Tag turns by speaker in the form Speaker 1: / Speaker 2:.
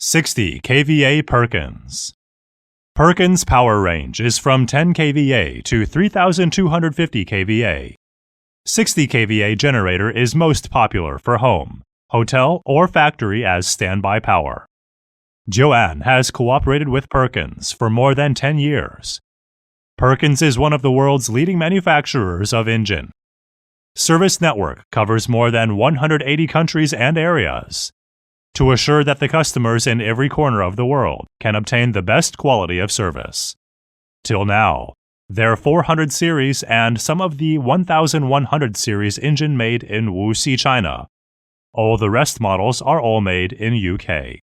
Speaker 1: 60 kVA Parkins. Parkins power range is from 10 kVA to 3,250 kVA. 60 kVA generator is most popular for home, hotel, or factory as standby power. Joanne has cooperated with Parkins for more than 10 years. Parkins is one of the world's leading manufacturers of engine. Service network covers more than 180 countries and areas to assure that the customers in every corner of the world can obtain the best quality of service. Till now, their 400 series and some of the 1100 series engine made in Wuxi, China. All the rest models are all made in UK.